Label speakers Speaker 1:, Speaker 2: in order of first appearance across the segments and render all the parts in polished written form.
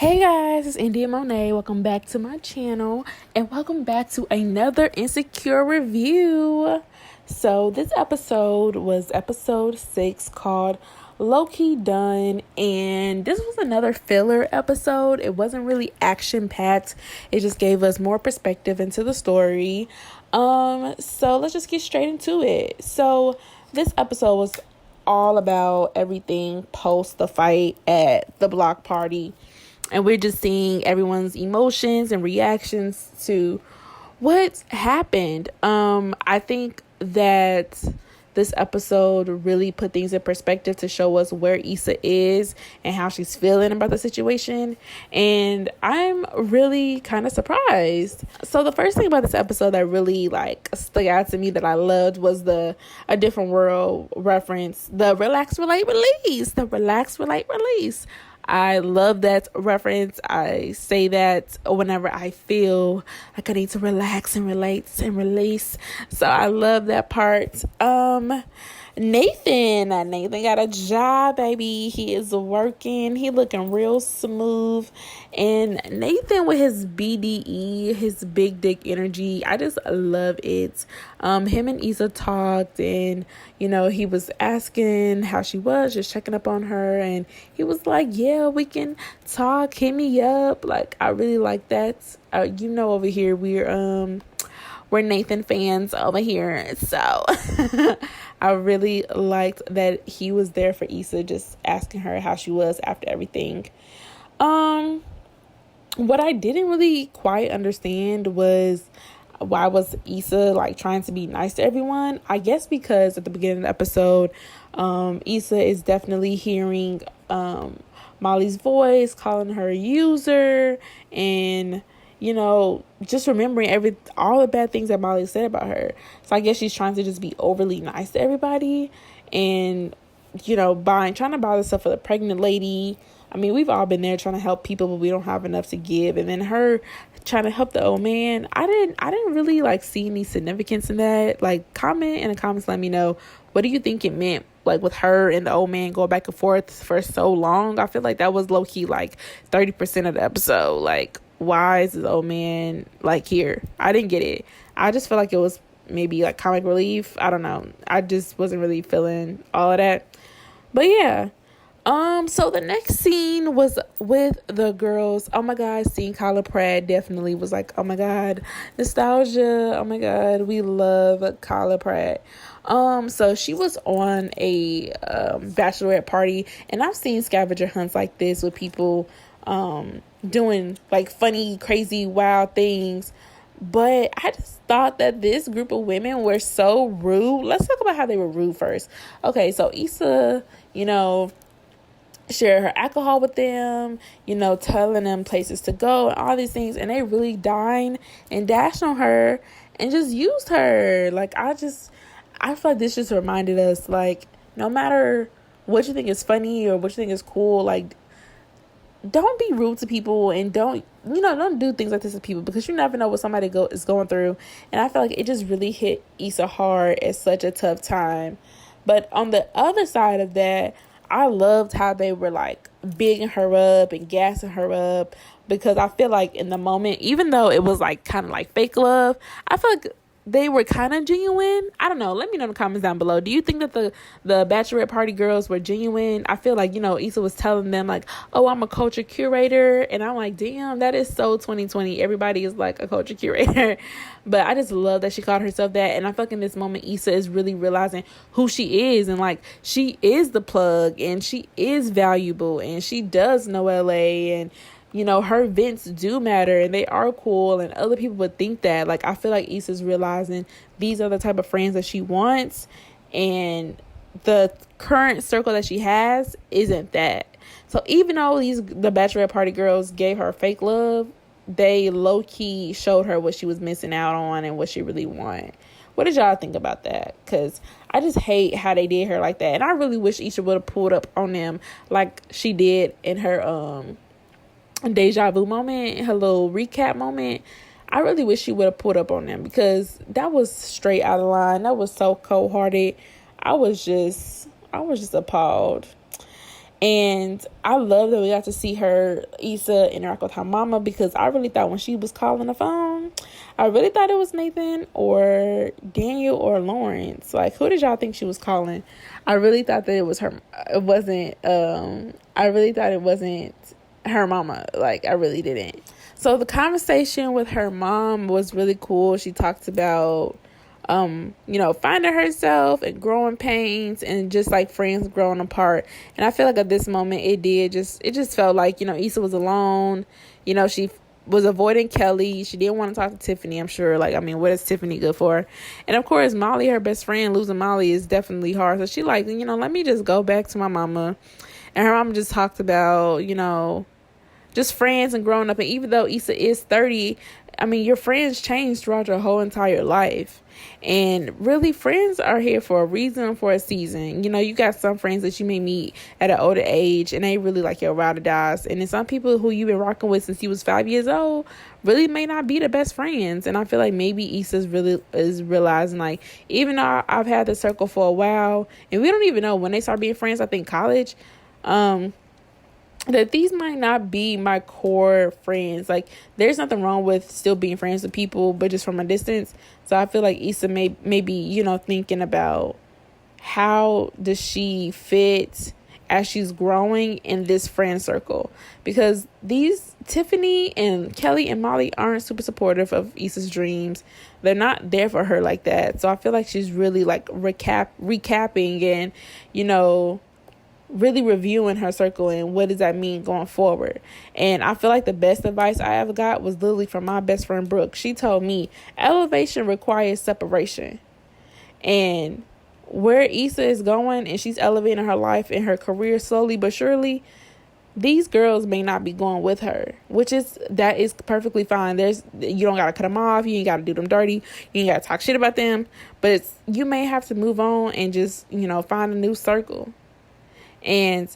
Speaker 1: Hey guys, it's India Monee. Welcome back to my channel and welcome back to another Insecure review. So this episode was episode 6 called Lowkey Done, and this was another filler episode. It wasn't really action packed. It just gave us more perspective into the story. So let's just get straight into it. So this episode was all about everything post the fight at the block party. And we're just seeing everyone's emotions and reactions to what happened. I think that this episode really put things in perspective to show us where Issa is and how she's feeling about the situation. And I'm really kind of surprised. So the first thing about this episode that really stuck out to me that I loved was a different world reference, the relax, relate, release, I love that reference. I say that whenever I feel like I need to relax and relate and release. So I love that part. Nathan got a job, baby. He is working. He looking real smooth. And Nathan with his BDE, his big dick energy, I just love it. Him and Issa talked, and he was asking how she was, just checking up on her, and he was like, yeah, we can talk, hit me up. I really like that. Over here we're Nathan fans over here, so I really liked that he was there for Issa, just asking her how she was after everything. What I didn't really quite understand was why was Issa trying to be nice to everyone. I guess because at the beginning of the episode, Issa is definitely hearing Molly's voice calling her a user, and just remembering all the bad things that Molly said about her. So I guess she's trying to just be overly nice to everybody, and trying to buy the stuff for the pregnant lady. I mean, we've all been there trying to help people, but we don't have enough to give. And then her trying to help the old man. I didn't really see any significance in that. Comment in the comments, let me know, what do you think it meant? With her and the old man going back and forth for so long. I feel like that was low-key 30% of the episode. Why is this old man here? I didn't get it. I just feel like it was maybe comic relief. I don't know. I just wasn't really feeling all of that. But yeah. So the next scene was with the girls. Oh my God, seeing Kyla Pratt definitely was oh my God, nostalgia. Oh my God, we love Kyla Pratt. So she was on a bachelorette party, and I've seen scavenger hunts like this with people doing funny, crazy, wild things. But I just thought that this group of women were so rude. Let's talk about how they were rude first. Okay, so Issa, shared her alcohol with them, telling them places to go and all these things, and they really dined and dashed on her and just used her. I feel like this just reminded us, no matter what you think is funny or what you think is cool, don't be rude to people, and don't do things like this to people, because you never know what somebody is going through. And I feel like it just really hit Issa hard at such a tough time. But on the other side of that, I loved how they were bigging her up and gassing her up, because I feel like in the moment, even though it was kind of fake love, I feel like they were kind of genuine. I don't know. Let me know in the comments down below. Do you think that the bachelorette party girls were genuine? I feel like, Issa was telling them oh, I'm a culture curator. And I'm damn, that is so 2020. Everybody is a culture curator. But I just love that she called herself that. And I feel like in this moment, Issa is really realizing who she is. And she is the plug, and she is valuable, and she does know LA, and her events do matter, and they are cool, and other people would think that. I feel like Issa's realizing these are the type of friends that she wants, and the current circle that she has isn't that. So even though the bachelorette party girls gave her fake love, they low-key showed her what she was missing out on and what she really wanted. What did y'all think about that? Because I just hate how they did her like that, and I really wish Issa would have pulled up on them like she did in her deja vu moment, her little recap moment. I really wish she would have pulled up on them, because that was straight out of line. That was so cold-hearted. I was just appalled. And I love that we got to see her, Issa, interact with her mama, because I really thought when she was calling the phone, I really thought it was Nathan or Daniel or Lawrence. Like, who did y'all think she was calling? I really thought that it was her. It wasn't, I really thought it wasn't her mama. Like, I really didn't. So the conversation with her mom was really cool. She talked about finding herself and growing pains and just like friends growing apart. And I feel like at this moment it just felt like, Issa was alone. She was avoiding Kelly. She didn't want to talk to Tiffany, I'm sure. Like, I mean, what is Tiffany good for? And of course, Molly, her best friend, losing Molly is definitely hard. So she like, let me just go back to my mama. And her mama just talked about, just friends and growing up. And even though Issa is 30, I mean, your friends change throughout your whole entire life. And really, friends are here for a reason, for a season. You got some friends that you may meet at an older age and they really like your ride or dies. And then some people who you've been rocking with since you was 5 years old really may not be the best friends. And I feel like maybe Issa's really is realizing, like, even though I've had the circle for a while and we don't even know when they start being friends, I think college, that these might not be my core friends. Like, there's nothing wrong with still being friends with people, but just from a distance. So I feel like Issa may be, thinking about how does she fit as she's growing in this friend circle. Because these Tiffany and Kelly and Molly aren't super supportive of Issa's dreams. They're not there for her like that. So I feel like she's really like recapping and, really reviewing her circle and what does that mean going forward. And I feel like the best advice I ever got was literally from my best friend Brooke. She told me elevation requires separation. And where Issa is going, and she's elevating her life and her career slowly but surely, these girls may not be going with her, that is perfectly fine. You don't gotta cut them off, you ain't gotta do them dirty, you ain't gotta talk shit about them, but you may have to move on and just find a new circle. And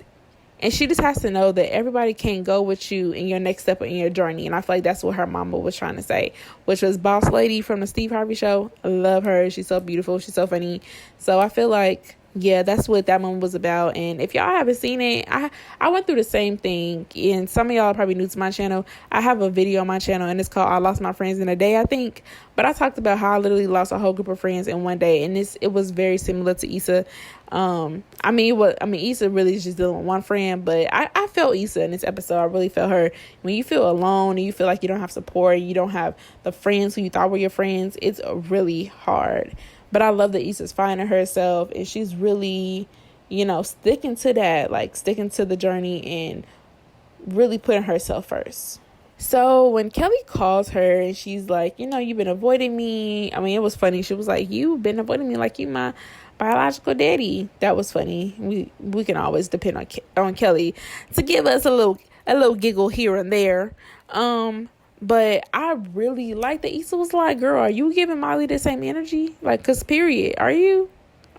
Speaker 1: she just has to know that everybody can't go with you in your next step in your journey. And I feel like that's what her mama was trying to say, which was Boss Lady from the Steve Harvey Show. I love her. She's so beautiful. She's so funny. So I feel like, yeah, that's what that moment was about. And if y'all haven't seen it, I went through the same thing. And some of y'all are probably new to my channel. I have a video on my channel and it's called I Lost My Friends in a Day, I think. But I talked about how I literally lost a whole group of friends in one day. And it was very similar to Issa. Issa really is just dealing with one friend, but I felt Issa in this episode. I really felt her. When you feel alone and you feel like you don't have support, you don't have the friends who you thought were your friends, it's really hard. But I love that Issa's finding herself and she's really, sticking to that, like sticking to the journey and really putting herself first. So when Kelly calls her and she's like, you've been avoiding me. I mean, it was funny. She was like, you've been avoiding me like you my biological daddy. That was funny. We can always depend on Kelly to give us a little giggle here and there. But I really like that Issa was like, girl, are you giving Molly the same energy? Like, cause period. Are you?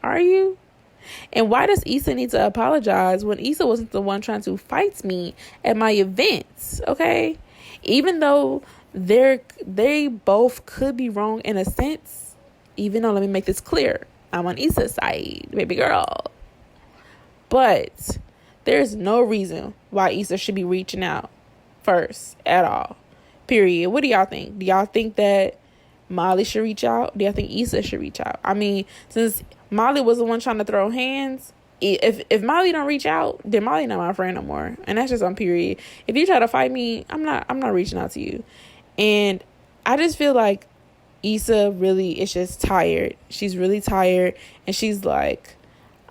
Speaker 1: And why does Issa need to apologize when Issa wasn't the one trying to fight me at my events? Okay. Even though they both could be wrong in a sense, even though, let me make this clear, I'm on Issa's side, baby girl. But there's no reason why Issa should be reaching out first at all. Period. What do y'all think? Do y'all think that Molly should reach out? Do y'all think Issa should reach out? I mean, since Molly was the one trying to throw hands, if Molly don't reach out, then Molly not my friend no more. And that's just on period. If you try to fight me, I'm not reaching out to you. And I just feel like Issa really is just tired. She's really tired. And she's like,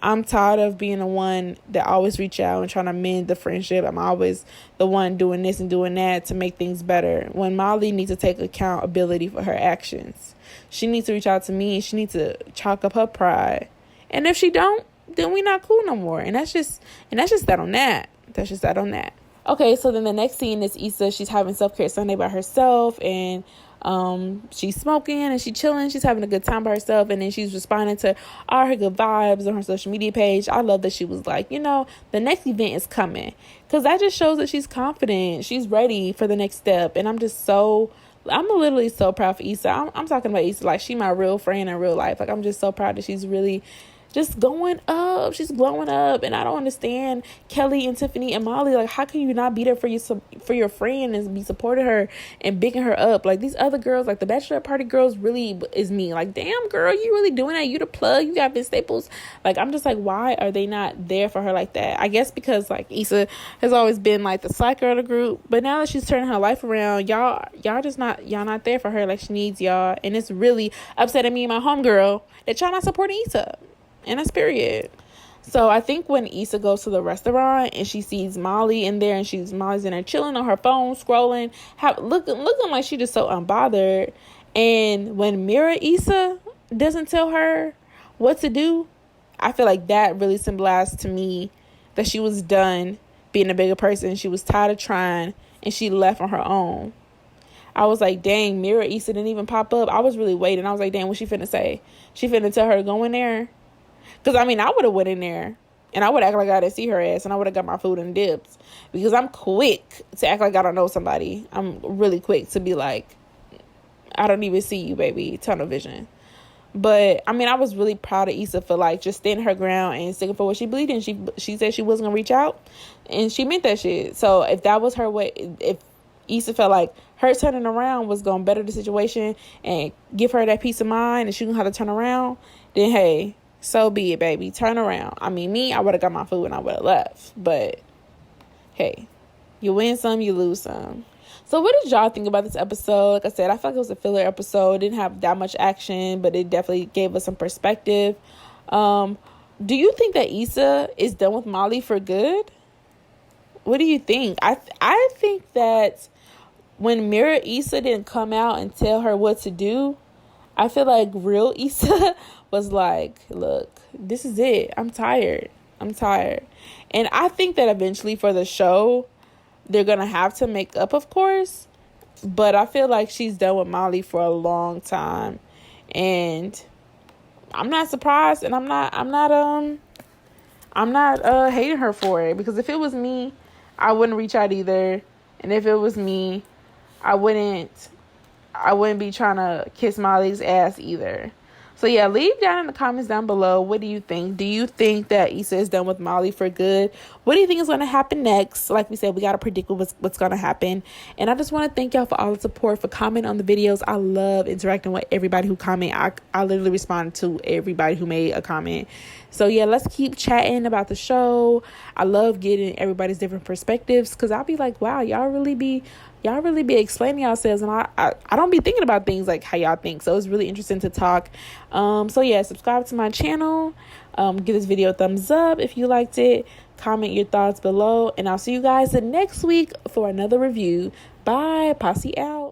Speaker 1: I'm tired of being the one that always reach out and trying to mend the friendship. I'm always the one doing this and doing that to make things better. When Molly needs to take accountability for her actions. She needs to reach out to me and she needs to chalk up her pride. And if she don't, then we not cool no more. And that's just that on that. That's just that on that. Okay, so then the next scene is Issa. She's having self-care Sunday by herself and she's smoking and she's chilling. She's having a good time by herself, and then she's responding to all her good vibes on her social media page. I love that she was like, the next event is coming, because that just shows that she's confident, she's ready for the next step. And I'm literally so proud for Issa. I'm talking about Issa like she my real friend in real life. Like, I'm just so proud that she's really just going up. She's glowing up, and I don't understand Kelly and Tiffany and Molly. Like, how can you not be there for your friend and be supporting her and bigging her up? Like, these other girls, like the bachelor party girls, really is me. Like, damn girl, you really doing that? You the plug? You got Vince Staples? Like, I'm just like, why are they not there for her like that? I guess because like Issa has always been like the slacker of the group, but now that she's turning her life around, y'all not there for her like she needs y'all, and it's really upsetting me and my homegirl that y'all not supporting Issa. And that's period. So I think when Issa goes to the restaurant and she sees Molly in there, and Molly's in there chilling on her phone, scrolling, looking like she just so unbothered. And when Mira Issa doesn't tell her what to do, I feel like that really symbolized to me that she was done being a bigger person. She was tired of trying, and she left on her own. I was like, dang, Mira Issa didn't even pop up. I was really waiting. I was like, dang, what she finna say? She finna tell her to go in there? Because, I mean, I would have went in there, and I would act like I didn't see her ass, and I would have got my food and dips. Because I'm quick to act like I don't know somebody. I'm really quick to be like, I don't even see you, baby. Tunnel vision. But, I mean, I was really proud of Issa for, like, just standing her ground and sticking for what she believed in. She said she wasn't going to reach out, and she meant that shit. So, if that was her way, if Issa felt like her turning around was going to better the situation and give her that peace of mind and she knew how to turn around, then, hey, so be it, baby. Turn around. I mean, me, I would have got my food and I would have left. But, hey, you win some, you lose some. So what did y'all think about this episode? Like I said, I felt like it was a filler episode. It didn't have that much action, but it definitely gave us some perspective. Do you think that Issa is done with Molly for good? What do you think? I think that when Mira Issa didn't come out and tell her what to do, I feel like real Issa was like, look, this is it. I'm tired. And I think that eventually for the show, they're going to have to make up, of course. But I feel like she's done with Molly for a long time. And I'm not surprised. And I'm not hating her for it. Because if it was me, I wouldn't reach out either. And if it was me, I wouldn't be trying to kiss Molly's ass either. So yeah, leave down in the comments down below. What do you think? Do you think that Issa is done with Molly for good? What do you think is going to happen next? Like we said, we got to predict what's going to happen. And I just want to thank y'all for all the support, for commenting on the videos. I love interacting with everybody who comment. I literally respond to everybody who made a comment. So yeah, let's keep chatting about the show. I love getting everybody's different perspectives, because I'll be like, wow, y'all really be explaining yourselves, and I don't be thinking about things like how y'all think. So it's really interesting to talk. So yeah, subscribe to my channel. Give this video a thumbs up if you liked it. Comment your thoughts below, and I'll see you guys next week for another review. Bye. Posse out.